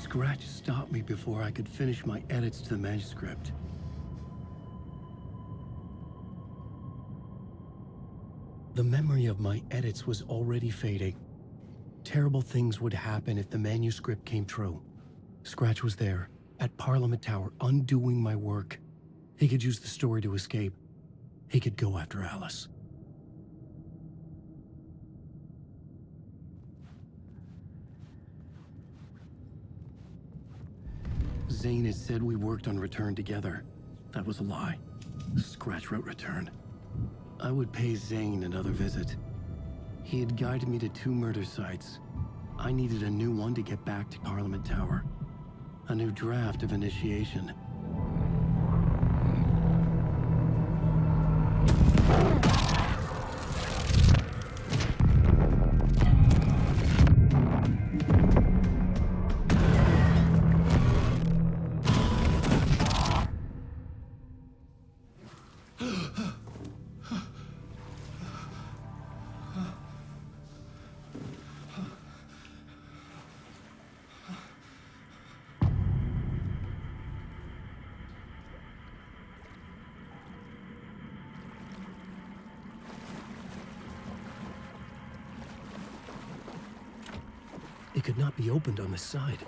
Scratch stopped me before I could finish my edits to the manuscript. The memory of my edits was already fading. Terrible things would happen if the manuscript came true. Scratch was there, at Parliament Tower, undoing my work. He could use the story to escape. He could go after Alice. Zane had said we worked on Return together. That was a lie. Scratch wrote Return. I would pay Zane another visit. He had guided me to 2 murder sites. I needed a new one to get back to Parliament Tower. A new draft of initiation. It could not be opened on this side.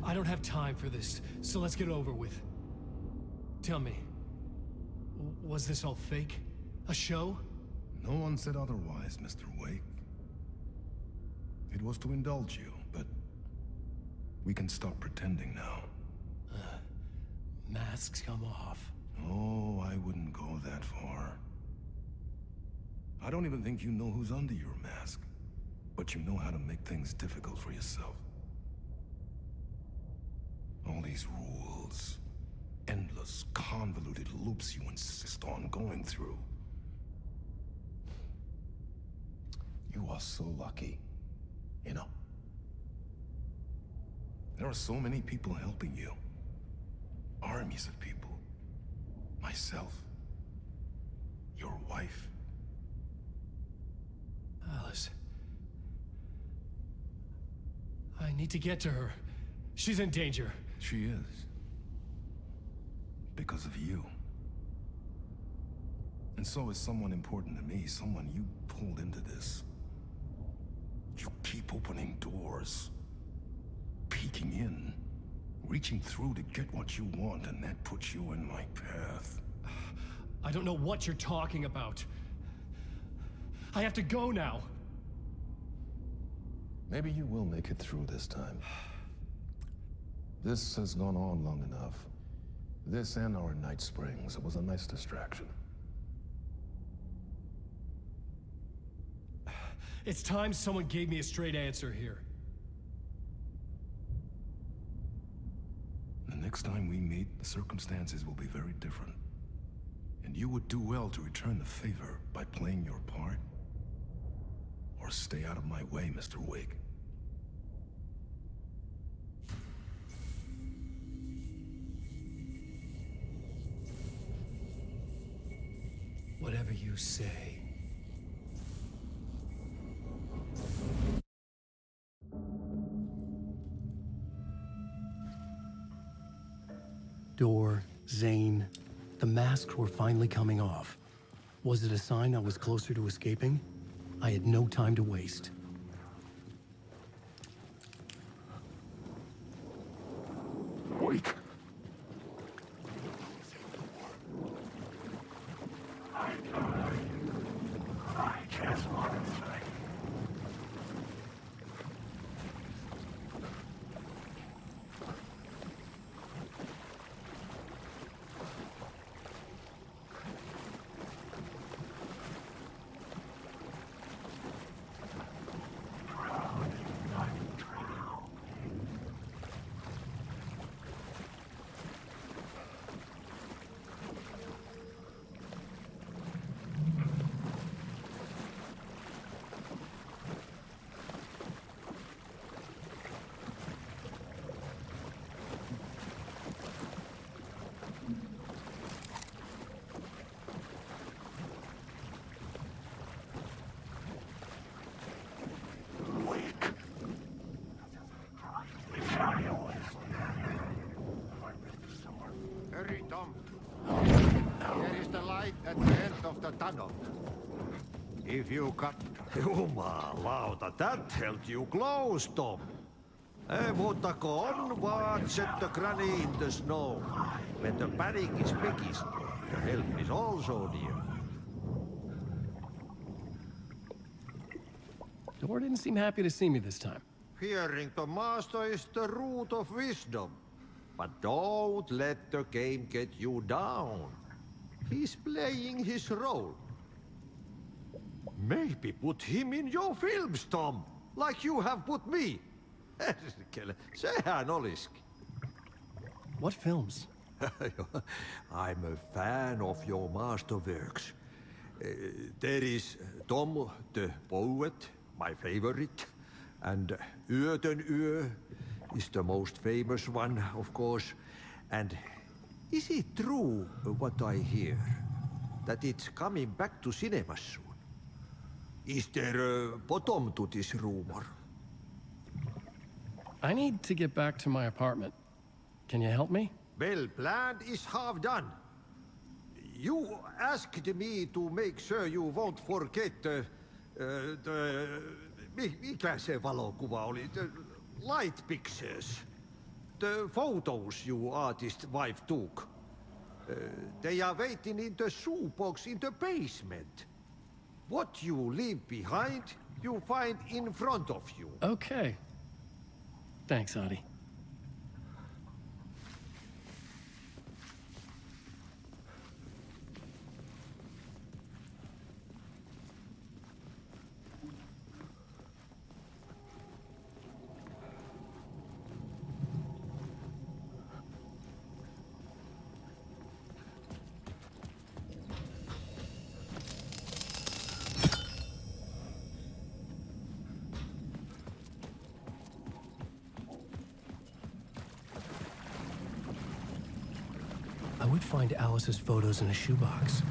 I don't have time for this, so let's get it over with. Tell me, was this all fake? A show? No one said otherwise, Mr. Wake. It was to indulge you, but we can stop pretending now. Masks come off. Oh, I wouldn't go that far. I don't even think you know who's under your mask, but you know how to make things difficult for yourself. All these rules, endless, convoluted loops you insist on going through. You are so lucky, you know. There are so many people helping you. Armies of people. Myself. Your wife. Alice. I need to get to her. She's in danger. She is. Because of you. And so is someone important to me, someone you pulled into this. You keep opening doors. Peeking in. Reaching through to get what you want, and that puts you in my path. I don't know what you're talking about. I have to go now. Maybe you will make it through this time. This has gone on long enough. This and our Night Springs. It was a nice distraction. It's time someone gave me a straight answer here. The next time we meet, the circumstances will be very different. And you would do well to return the favor by playing your part. Or stay out of my way, Mr. Wake. Whatever you say. Door, Zane, the masks were finally coming off. Was it a sign I was closer to escaping? I had no time to waste. Wake. Hurry, Tom. Here is the light at the end of the tunnel. If you cut... Jumalauta, that held you close, Tom. Mutta on vaan set the granny in the snow. When the panic is biggest, the help is also near. Door didn't seem happy to see me this time. Fearing the master is the root of wisdom. But don't let the game get you down. He's playing his role. Maybe put him in your films, Tom, like you have put me. Sehän olisikin. What films? I'm a fan of your masterworks. There is Tom the Poet, my favorite, and Yöten Yö is the most famous one, of course. And is it true what I hear, that it's coming back to cinemas soon? Is there a bottom to this rumor? I need to get back to my apartment. Can you help me? Well, plan is half done. You asked me to make sure you won't forget mikä se valokuva oli? The light pictures. The photos you artist wife took. They are waiting in the shoebox in the basement. What you leave behind, you find in front of you. Okay. Thanks, Adi. I would find Alice's photos in a shoebox.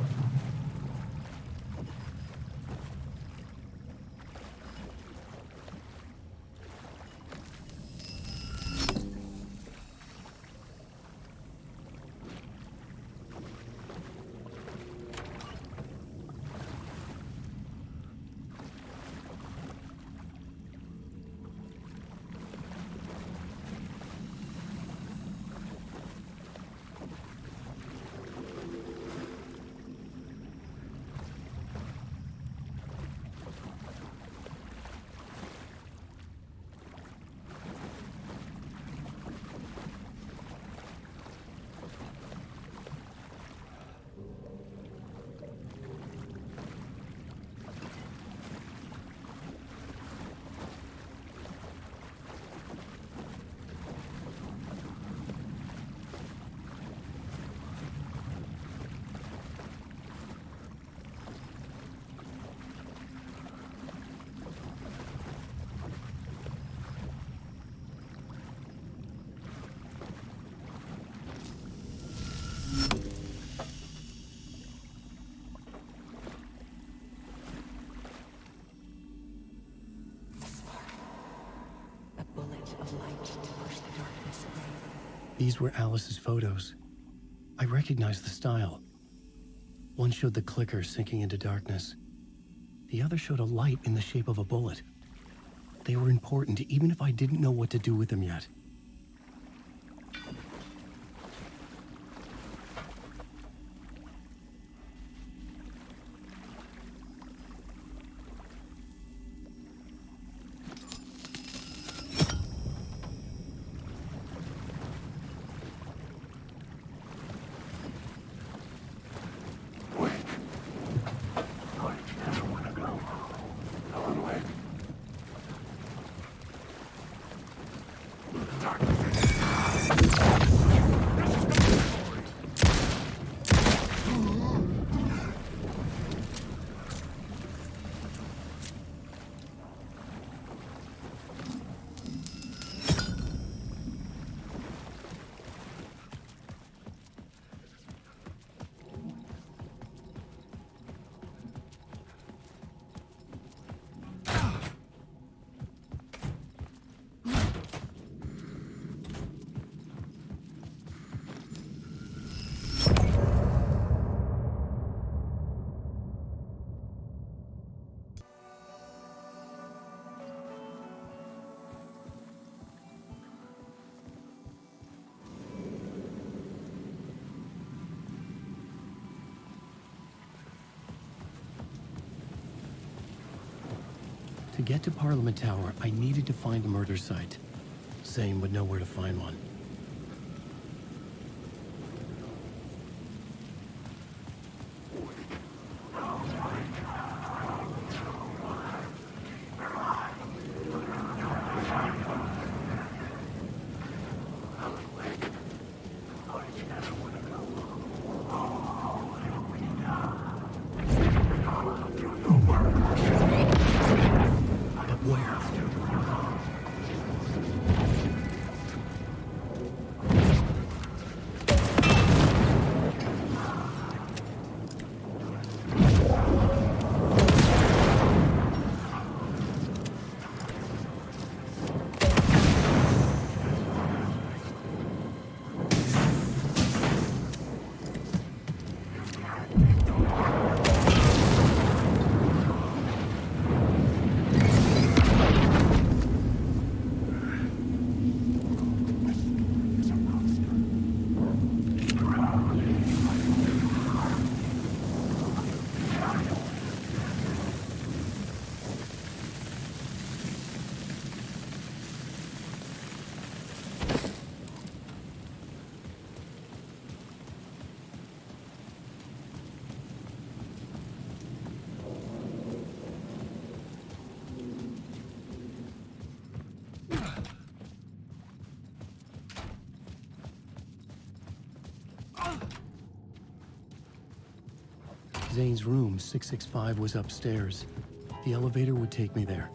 These were Alice's photos. I recognized the style. One showed the clicker sinking into darkness. The other showed a light in the shape of a bullet. They were important even if I didn't know what to do with them yet. get to Parliament Tower, I needed to find a murder site. Zane would know where to find one. But where? Zane's room, 665, was upstairs. The elevator would take me there.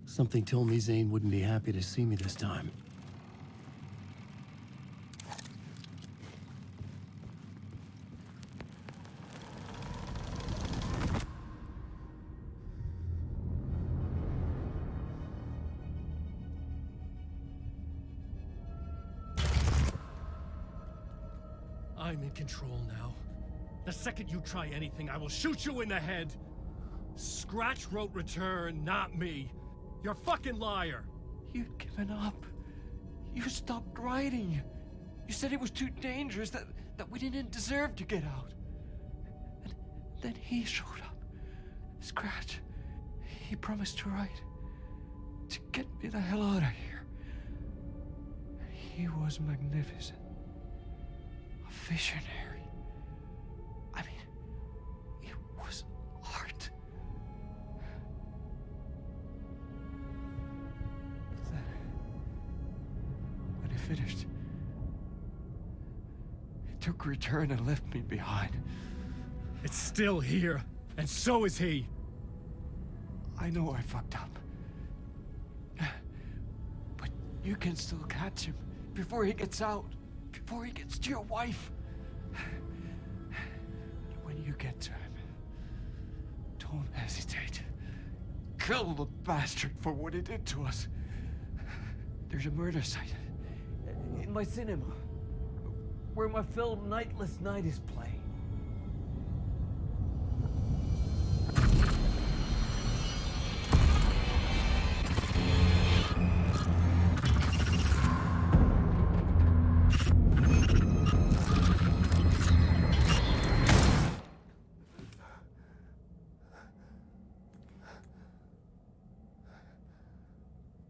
Something told me Zane wouldn't be happy to see me this time. I'm in control now. The second you try anything, I will shoot you in the head! Scratch wrote return, not me. You're a fucking liar! You'd given up. You stopped writing. You said it was too dangerous, that we didn't deserve to get out. And then he showed up. Scratch. He promised to write. To get me the hell out of here. He was magnificent. A visionary. I mean, it was art. Then, when he finished, he took return and left me behind. It's still here, and so is he. I know I fucked up. But you can still catch him before he gets out, before he gets to your wife. When you get to him, don't hesitate. Kill the bastard for what he did to us. There's a murder site in my cinema where my film Nightless Night is playing.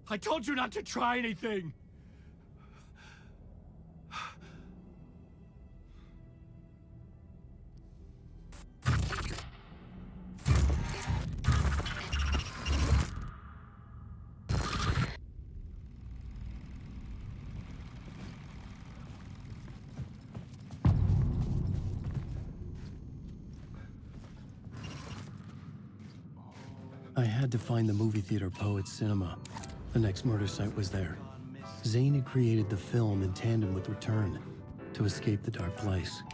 I told you not to try anything! I had to find the movie theater Poets Cinema. The next murder site was there. Zane had created the film in tandem with Return to escape the dark place.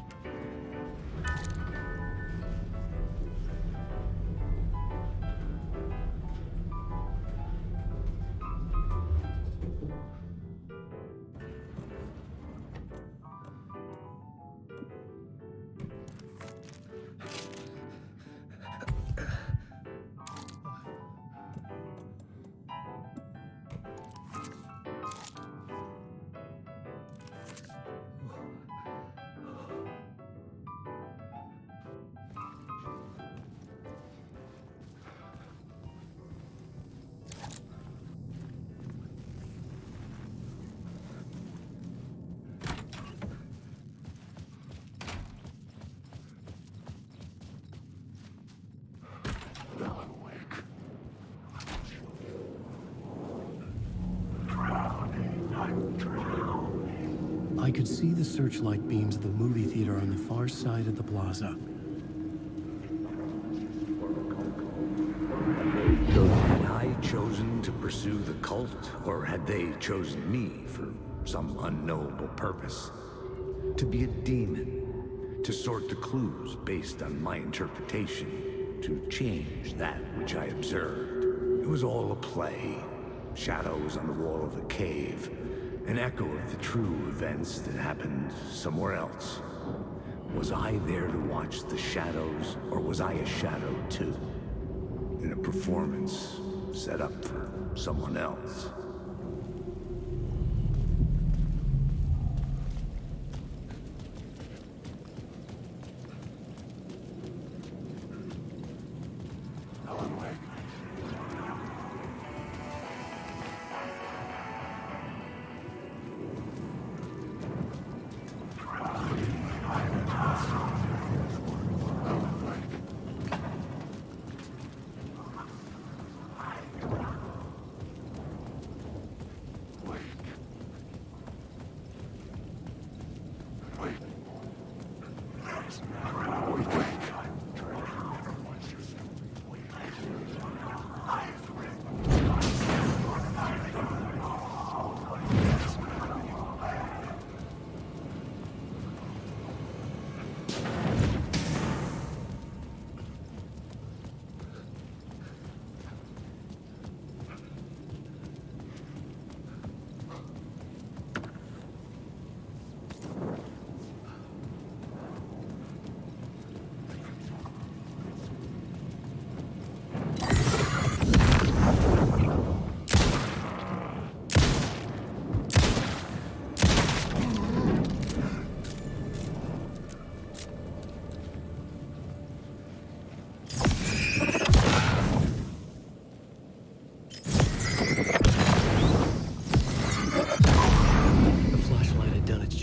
I could see the searchlight beams of the movie theater on the far side of the plaza. Had I chosen to pursue the cult, or had they chosen me for some unknowable purpose? To be a demon, to sort the clues based on my interpretation, to change that which I observed. It was all a play. Shadows on the wall of the cave, an echo of the true events that happened somewhere else. Was I there to watch the shadows, or was I a shadow too? In a performance set up for someone else.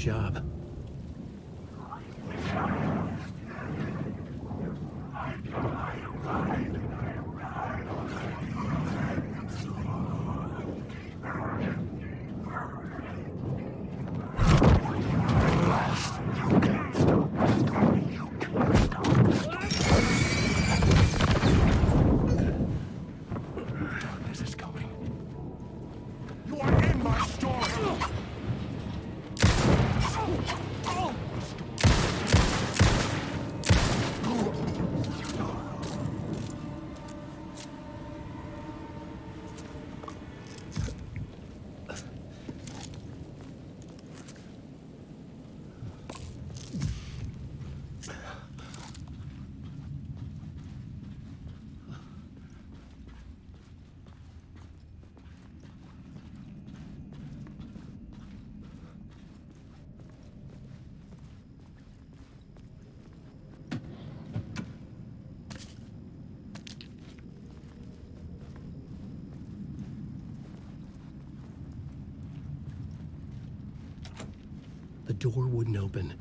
Job. This is going. You are in my story! The door wouldn't open.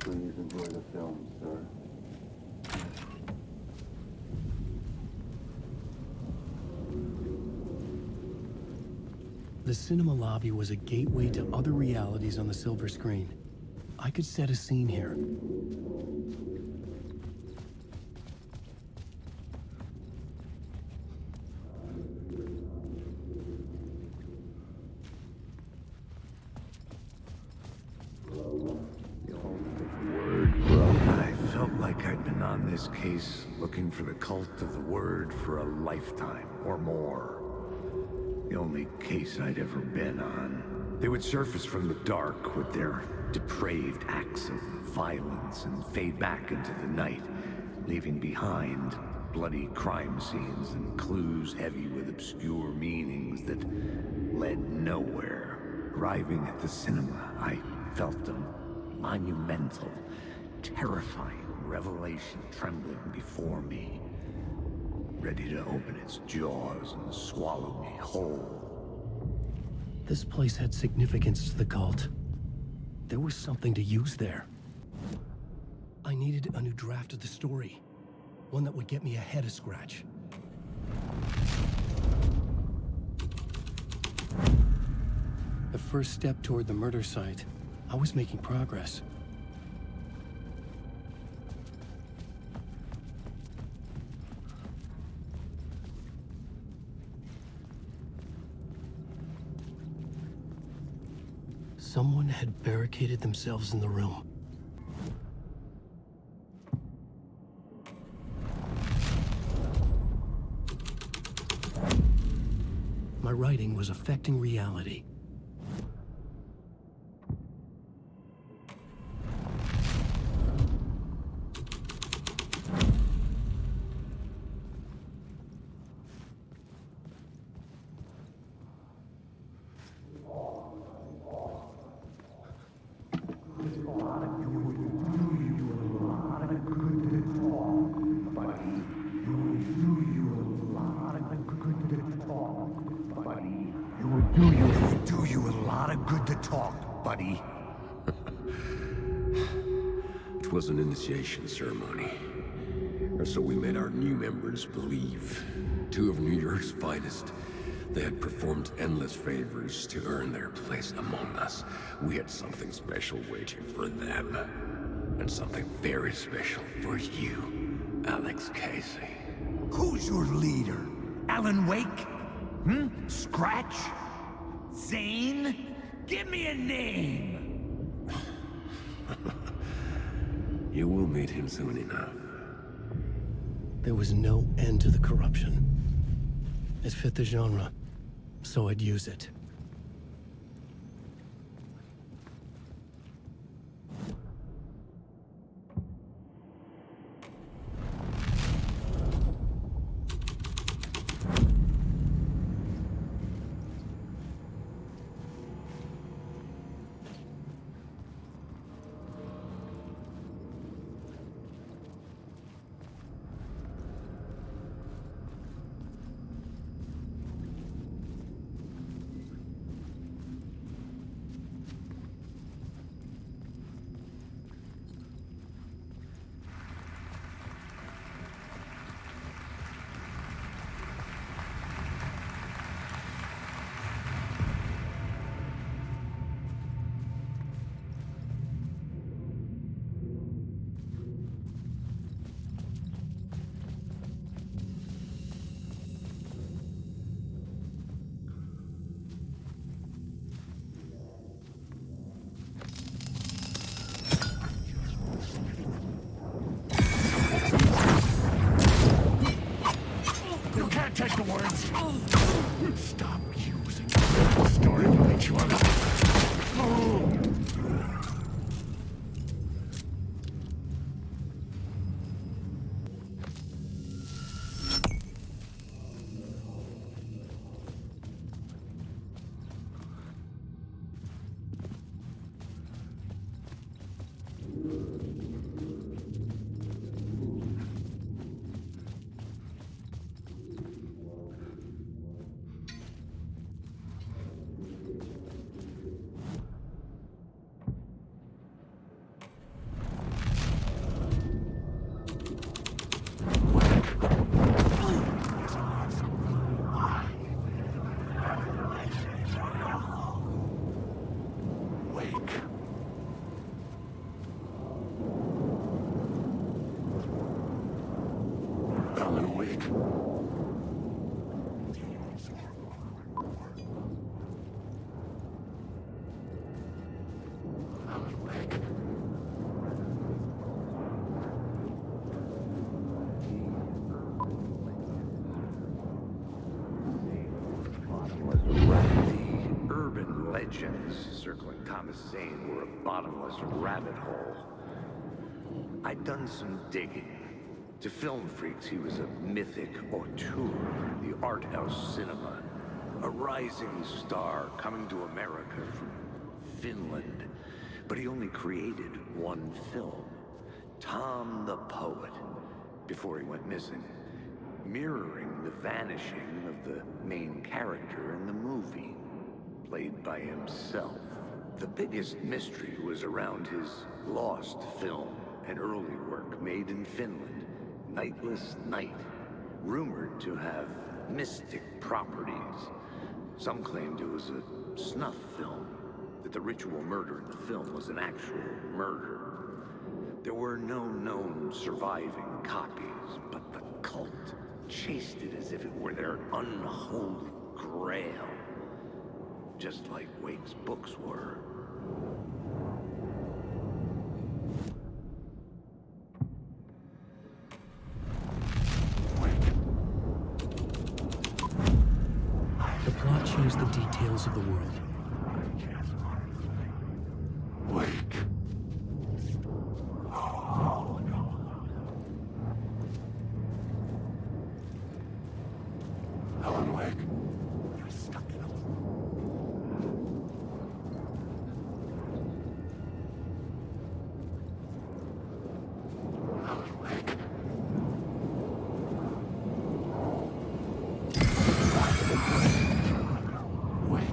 Please enjoy the film, sir. The cinema lobby was a gateway to other realities on the silver screen. I could set a scene here. I felt like I'd been on this case looking for the cult of the word for a lifetime or more. The only case I'd ever been on. They would surface from the dark with their depraved acts of violence and fade back into the night, leaving behind bloody crime scenes and clues heavy with obscure meanings that led nowhere. Arriving at the cinema, I felt them monumental, terrifying revelation trembling before me, ready to open its jaws and swallow me whole. This place had significance to the cult. There was something to use there. I needed a new draft of the story. One that would get me ahead of Scratch. The first step toward the murder site, I was making progress. Someone had barricaded themselves in the room. My writing was affecting reality. Do you a lot of good to talk, buddy. It was an initiation ceremony. Or so we made our new members believe. Two of New York's finest. They had performed endless favors to earn their place among us. We had something special waiting for them. And something very special for you, Alex Casey. Who's your leader? Alan Wake? Scratch? Zane? Give me a name! You will meet him soon enough. There was no end to the corruption. It fit the genre, so I'd use it. Take the words. Stop using the story to make you Legends circling Thomas Zane were a bottomless rabbit hole. I'd done some digging. To film freaks, he was a mythic auteur in the art house cinema. A rising star coming to America from Finland. but he only created one film, Tom the Poet, before he went missing, mirroring the vanishing of the main character in the movie, played by himself. The biggest mystery was around his lost film, an early work made in Finland, Nightless Night, rumored to have mystic properties. Some claimed it was a snuff film, that the ritual murder in the film was an actual murder. There were no known surviving copies, but the cult chased it as if it were their unholy grail, just like Wake's books were. The plot shows the details of the world. Wake. Helen Wake. You're stuck in a Helen Wake. Wake.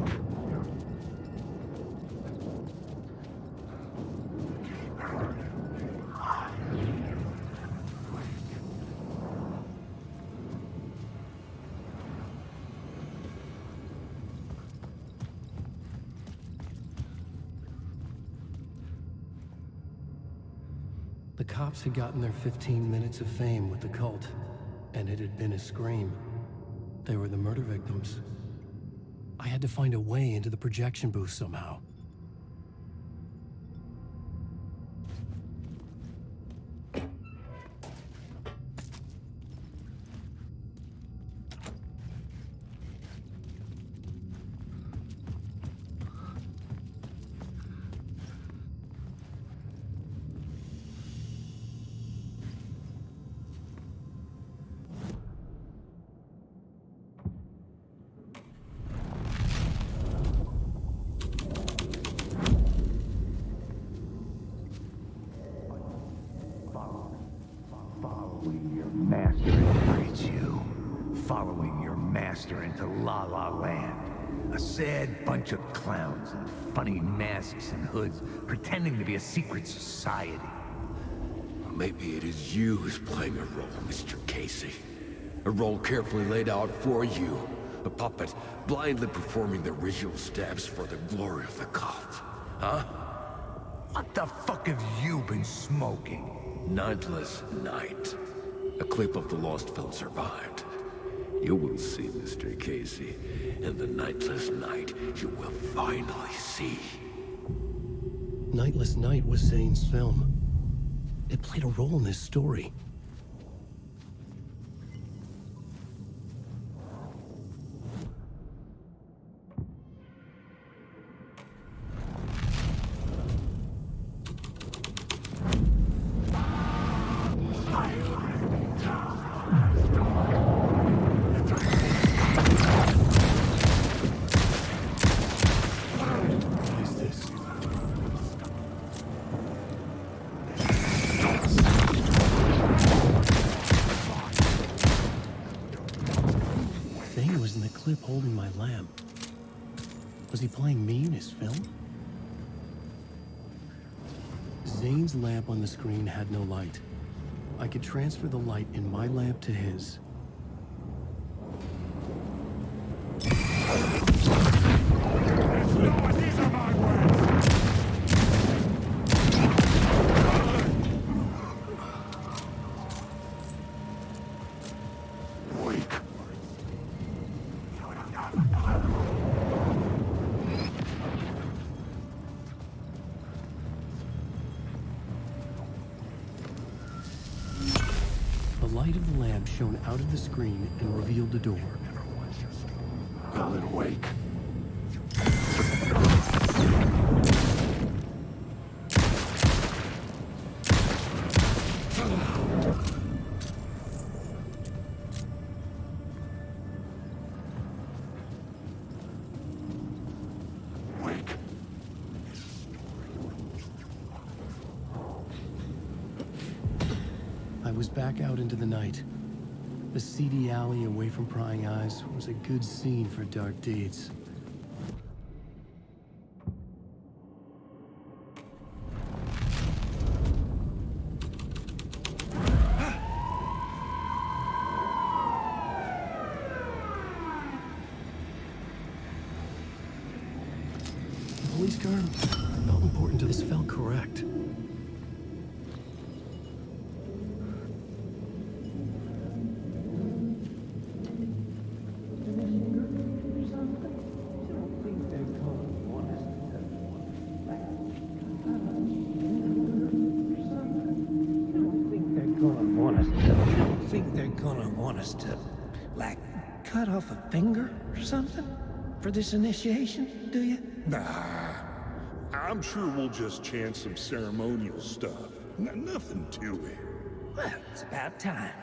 The cops had gotten their 15 minutes of fame with the cult, and it had been a scream. They were the murder victims. I had to find a way into the projection booth somehow. Following your master, look at you. Following your master into La La Land. A sad bunch of clowns in funny masks and hoods, pretending to be a secret society. Maybe it is you who's playing a role, Mr. Casey. A role carefully laid out for you. A puppet blindly performing the ritual steps for the glory of the cult. Huh? What the fuck have you been smoking? Nightless Night. A clip of the lost film survived. You will see, Mr. Casey. In the Nightless Night, you will finally see. Nightless Night was Zane's film. It played a role in this story. What is this? Zane was in the clip holding my lamp. Was he playing me in his film? Zane's lamp on the screen had no light. I could transfer the light in my lamp to his. The light of the lamp shone out of the screen and revealed the door. Helen Wake. Wake. was back out into the night. The seedy alley away from prying eyes was a good scene for dark deeds. The police car felt important to this, felt correct. Think they're gonna want us to, like, cut off a finger or something for this initiation, do you? Nah, I'm sure we'll just chant some ceremonial stuff. Nothing to it. Well, it's about time.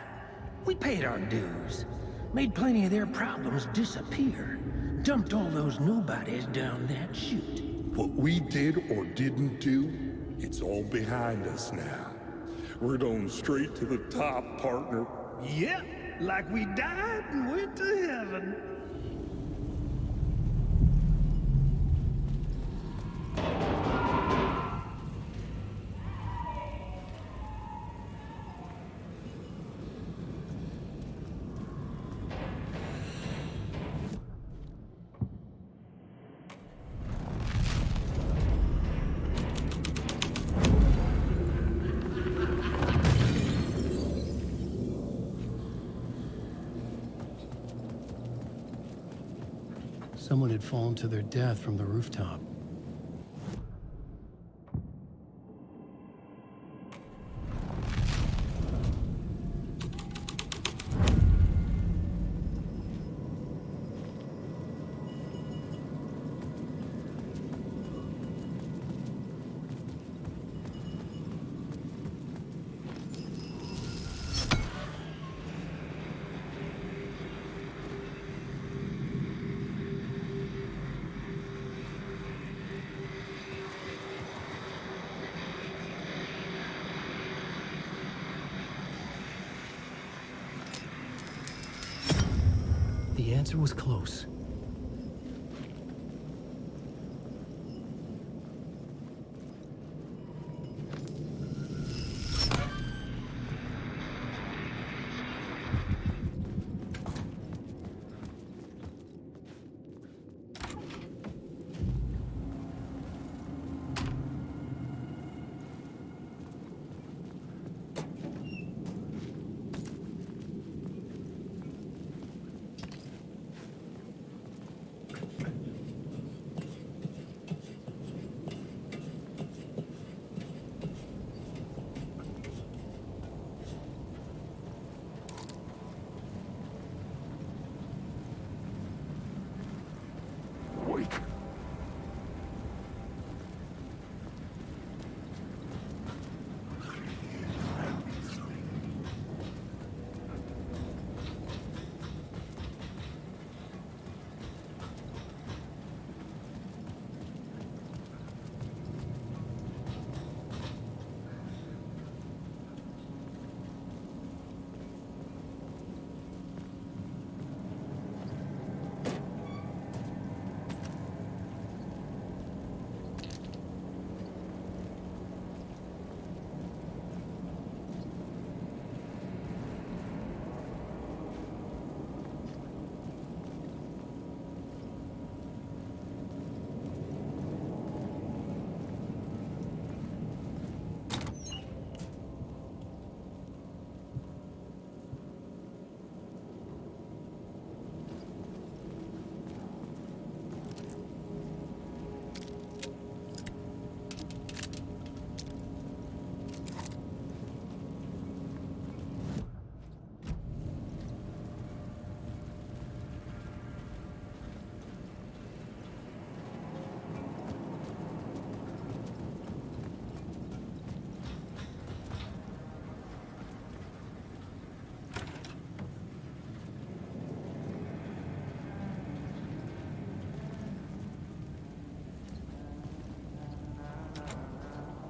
We paid our dues, made plenty of their problems disappear, dumped all those nobodies down that chute. What we did or didn't do, it's all behind us now. We're going straight to the top, partner. Yep, like we died and went to heaven. Someone had fallen to their death from the rooftop. The answer was close.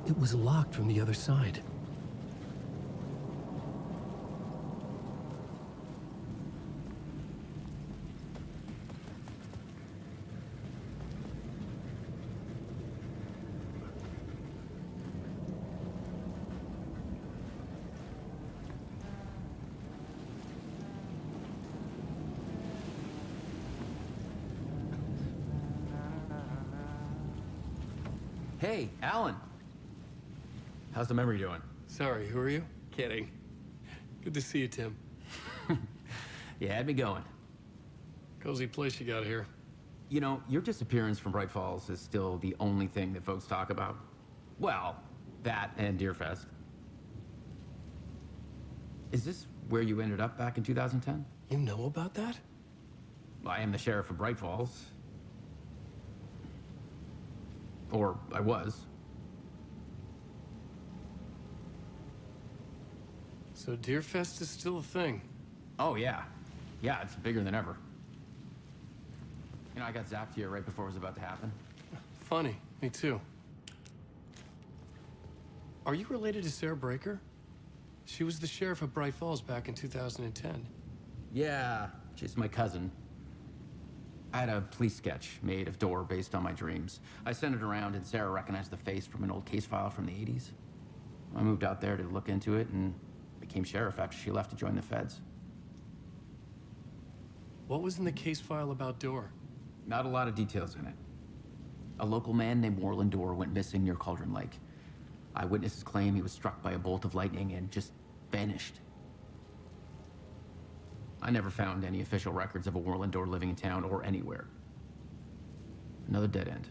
It was locked from the other side. Hey, Alan. How's the memory doing? Sorry, who are you? Kidding. Good to see you, Tim. You had me going. Cozy place you got here. You know, your disappearance from Bright Falls is still the only thing that folks talk about. Well, that and Deerfest. Is this where you ended up back in 2010? You know about that? Well, I am the sheriff of Bright Falls. Or I was. So Deerfest is still a thing. Oh, yeah. Yeah, it's bigger than ever. You know, I got zapped here right before it was about to happen. Funny, me too. Are you related to Sarah Breaker? She was the sheriff of Bright Falls back in 2010. Yeah, she's my cousin. I had a police sketch made of Door based on my dreams. I sent it around and Sarah recognized the face from an old case file from the 80s. I moved out there to look into it and became sheriff after she left to join the feds. What was in the case file about Door? Not a lot of details in it. A local man named Warland Door went missing near Cauldron Lake. Eyewitnesses claim he was struck by a bolt of lightning and just vanished. I never found any official records of a Warland Door living in town or anywhere. Another dead end.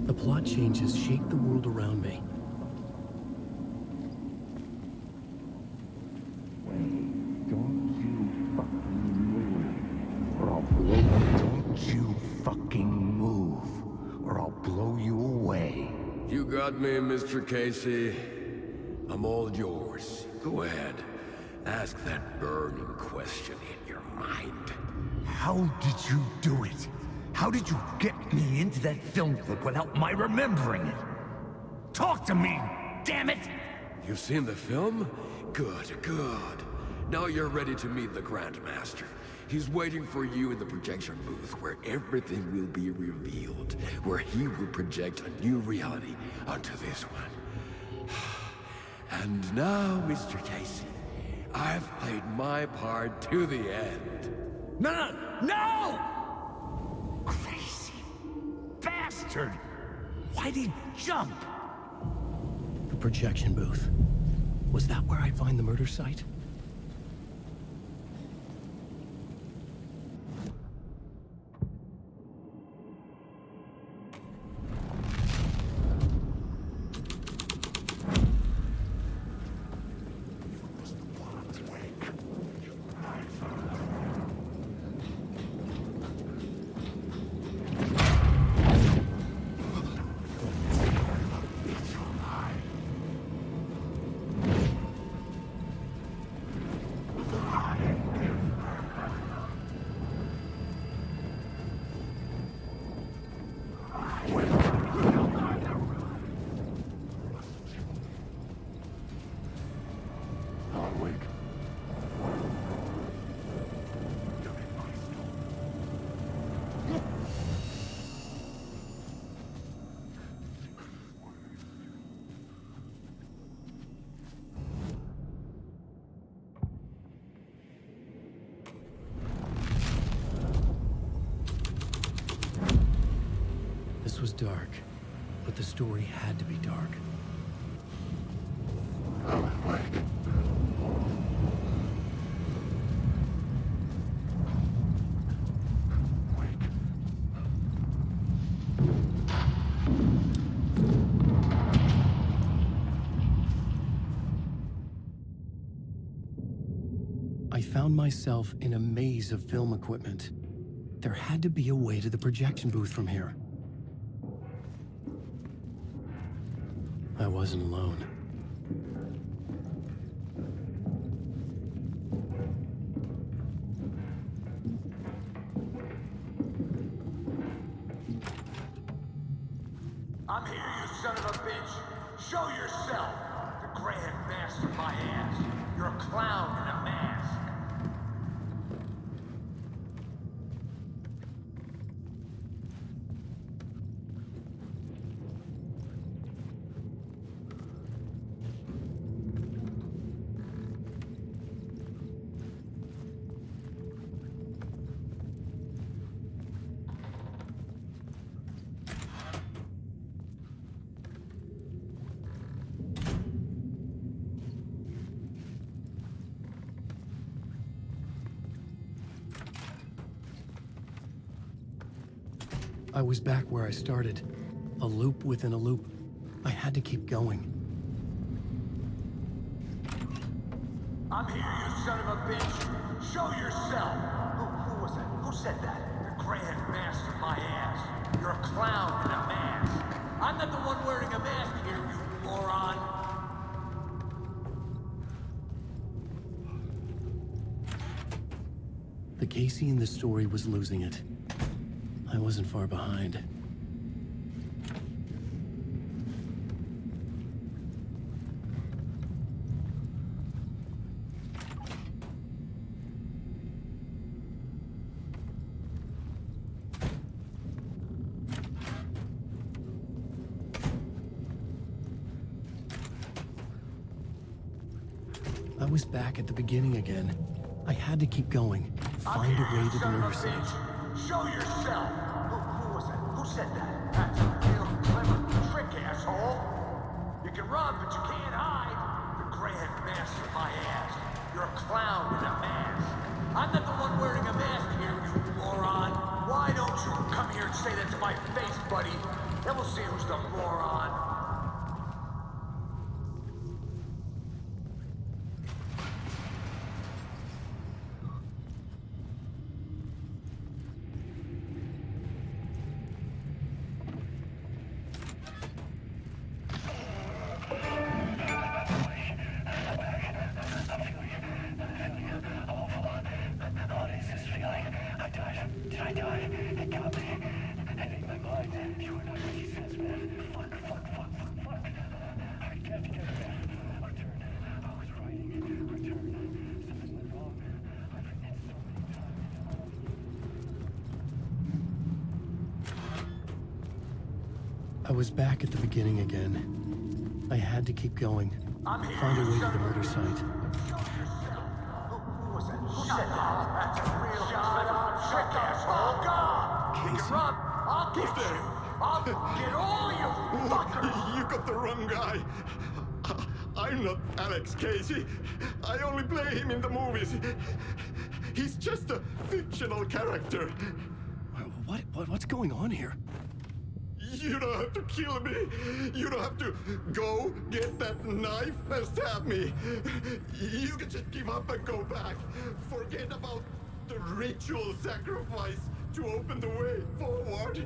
The plot changes shake the world around me. Don't you fucking move, or I'll blow you away. You got me, Mr. Casey. I'm all yours. Go ahead. Ask that burning question in your mind. How did you do it? How did you get me into that film clip without my remembering it? Talk to me, damn it! You've seen the film? Good, good. Now you're ready to meet the Grandmaster. He's waiting for you in the projection booth where everything will be revealed, where he will project a new reality onto this one. And now, Mr. Casey, I've played my part to the end. No! Crazy bastard! Why'd he jump? The projection booth. Was that where I find the murder site? dark, but the story had to be dark. I found myself in a maze of film equipment. There had to be a way to the projection booth from here. I wasn't alone. I'm here, you son of a bitch. Show yourself. The grand master my ass. You're a clown in a mask. I was back where I started. A loop within a loop. I had to keep going. I'm here, you son of a bitch. Show yourself. Who was that? Who said that? The grand master my ass. You're a clown in a mask. I'm not the one wearing a mask here, you moron. The Casey in the story was losing it. I wasn't far behind. I was back at the beginning again. I had to keep going. Find a way to the murder site. Show yourself. Who was that? Who said that? That's a real clever trick, asshole. You can run, but you can't hide. The grand master my ass. You're a clown in a mask. I'm not the one wearing a mask here, you moron. Why don't you come here and say that to my face, buddy? Then we'll see who's the moron. I was back at the beginning again. I had to keep going. Find a way to the murder site. Who was that? Who said that? That's a real trick, asshole. Go! You can run. I'll get you. I'll get all you fuckers. You got the wrong guy. I'm not Alex Casey. I only play him in the movies. He's just a fictional character. What's going on here? You don't have to kill me. You don't have to go get that knife and stab me. You can just give up and go back. Forget about the ritual sacrifice to open the way forward.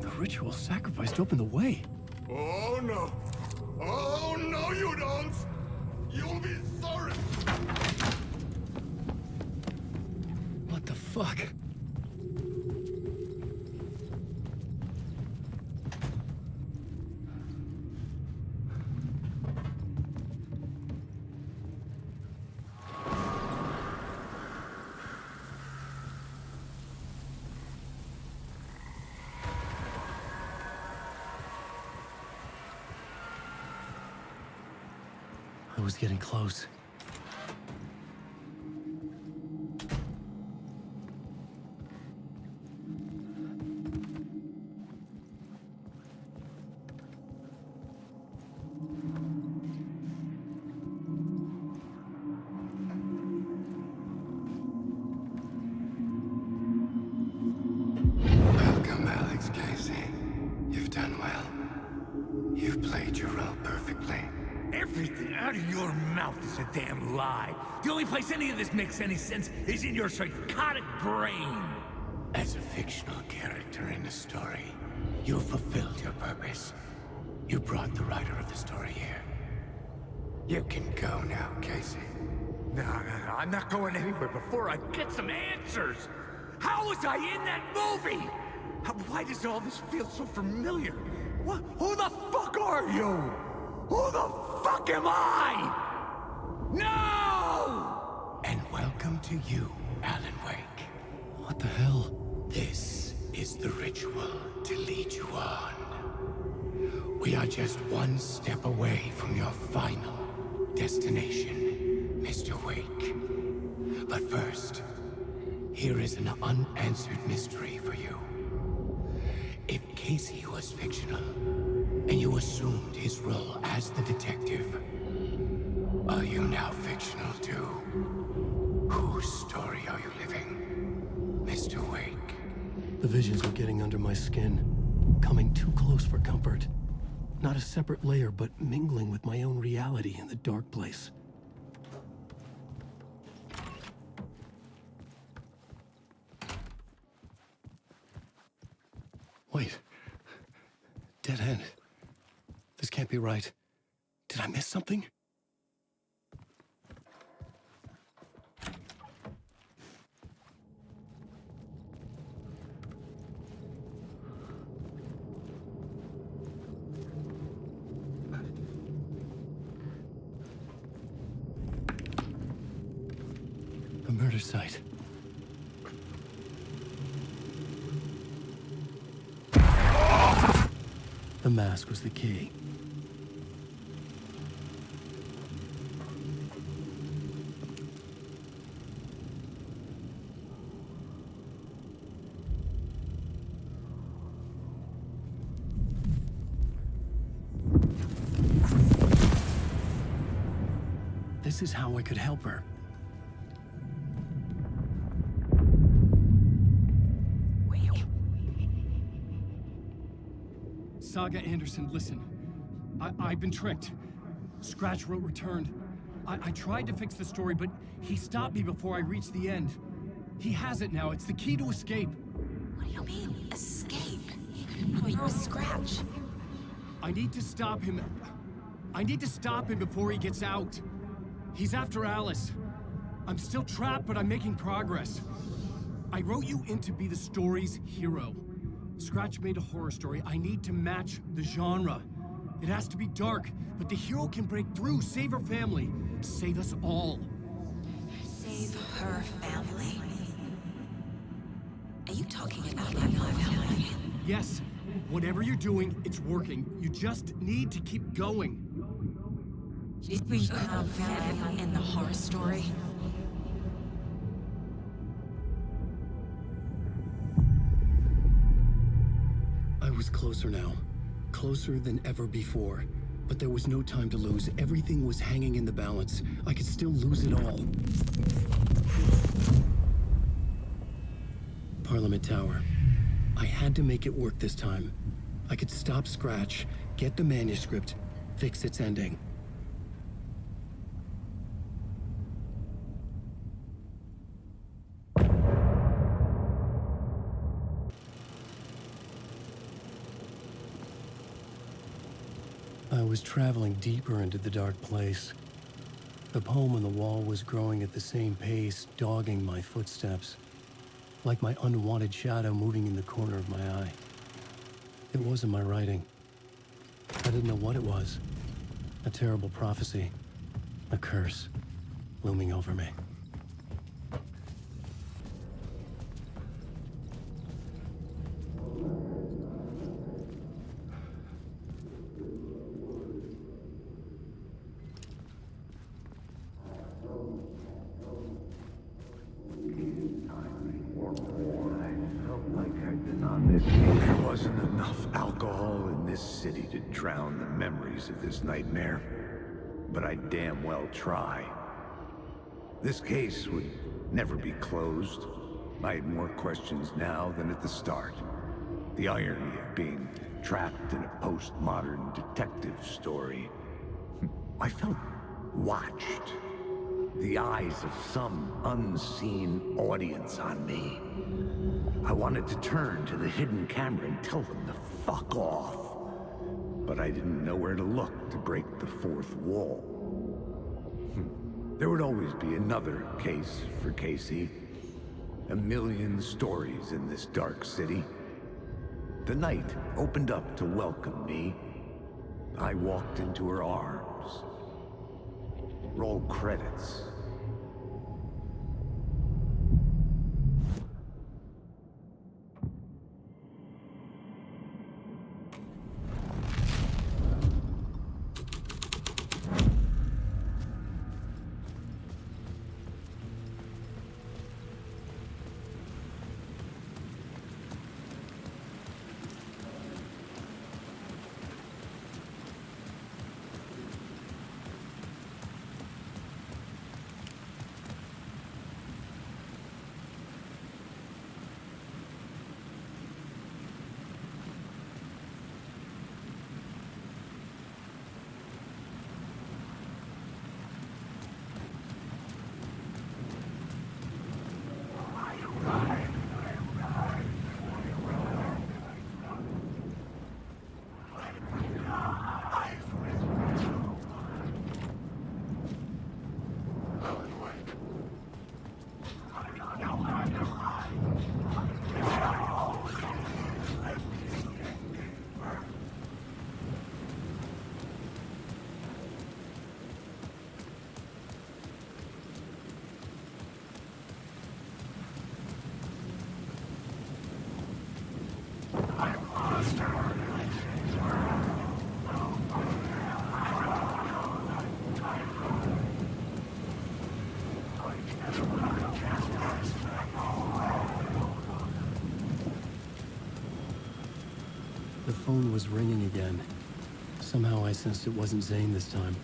The ritual sacrifice to open the way? Oh no. Oh no, you don't. You'll be sorry. What the fuck? I was getting close. know perfectly. Everything out of your mouth is a damn lie. The only place any of this makes any sense is in your psychotic brain. As a fictional character in a story, you fulfilled your purpose. You brought the writer of the story here. You can go now, Casey. No, I'm not going anywhere before I get some answers. How was I in that movie? Why does all this feel so familiar? What? Who the fuck are you? Who the fuck am I? No! And welcome to you, Alan Wake. What the hell? This is the ritual to lead you on. We are just one step away from your final destination, Mr. Wake. But first, here is an unanswered mystery for you. If Casey was fictional, and you assumed his role as the detective, are you now fictional too? Whose story are you living, Mr. Wake? The visions were getting under my skin, coming too close for comfort. Not a separate layer, but mingling with my own reality in the dark place. Wait. Dead end. This can't be right. Did I miss something? A murder site. The mask was the key. This is how I could help her. Saga Anderson, listen. I've been tricked. Scratch wrote returned. I tried to fix the story, but he stopped me before I reached the end. He has it now. It's the key to escape. What do you mean, escape? Wait, Scratch. I need to stop him. I need to stop him before he gets out. He's after Alice. I'm still trapped, but I'm making progress. I wrote you in to be the story's hero. Scratch made a horror story. I need to match the genre. It has to be dark, but the hero can break through, save her family, save us all. Save her family? Are you talking about my family? Yes. Whatever you're doing, it's working. You just need to keep going. We have family in the horror story. I was closer now. Closer than ever before. But there was no time to lose. Everything was hanging in the balance. I could still lose it all. Parliament Tower. I had to make it work this time. I could stop Scratch, get the manuscript, fix its ending. I was traveling deeper into the dark place. The poem on the wall was growing at the same pace, dogging my footsteps, like my unwanted shadow moving in the corner of my eye. It wasn't my writing. I didn't know what it was. A terrible prophecy, a curse, looming over me. There wasn't enough alcohol in this city to drown the memories of this nightmare, but I damn well try. This case would never be closed. I had more questions now than at the start. The irony of being trapped in a postmodern detective story. I felt watched. The eyes of some unseen audience on me. I wanted to turn to the hidden camera and tell them to fuck off. But I didn't know where to look to break the fourth wall. There would always be another case for Casey. A million stories in this dark city. The night opened up to welcome me. I walked into her arms. Roll credits. The phone was ringing again. Somehow I sensed it wasn't Zane this time.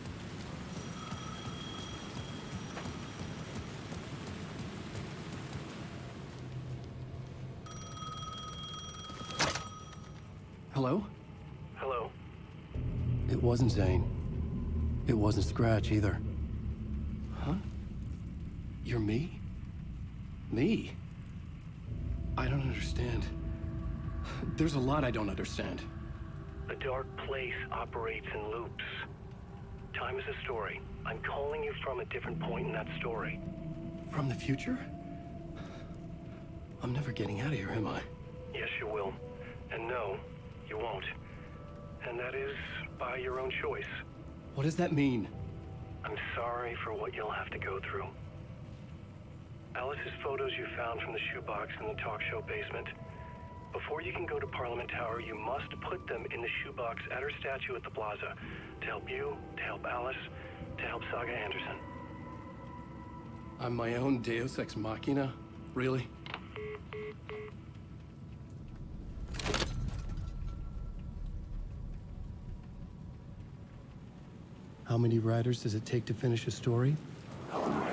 Hello? Hello? It wasn't Zane. It wasn't Scratch either. Huh? You're me? Me? I don't understand. There's a lot I don't understand. The dark place operates in loops. Time is a story. I'm calling you from a different point in that story. From the future? I'm never getting out of here, am I? Yes, you will. And no, you won't. And that is by your own choice. What does that mean? I'm sorry for what you'll have to go through. Alice's photos you found from the shoebox in the talk show basement. Before you can go to Parliament Tower, you must put them in the shoebox at her statue at the plaza. To help you, to help Alice, to help Saga Anderson. I'm my own Deus Ex Machina? Really? How many writers does it take to finish a story?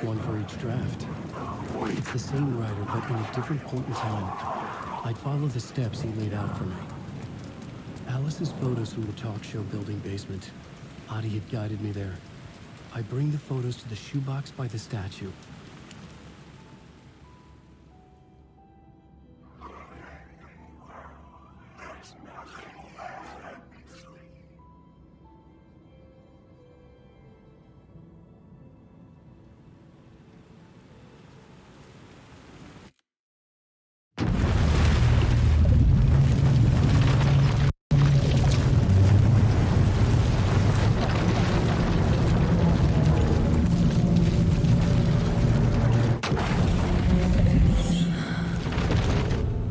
One for each draft. It's the same writer, but in a different point in time. I'd follow the steps he laid out for me. Alice's photos from the talk show building basement. Adi had guided me there. I bring the photos to the shoebox by the statue.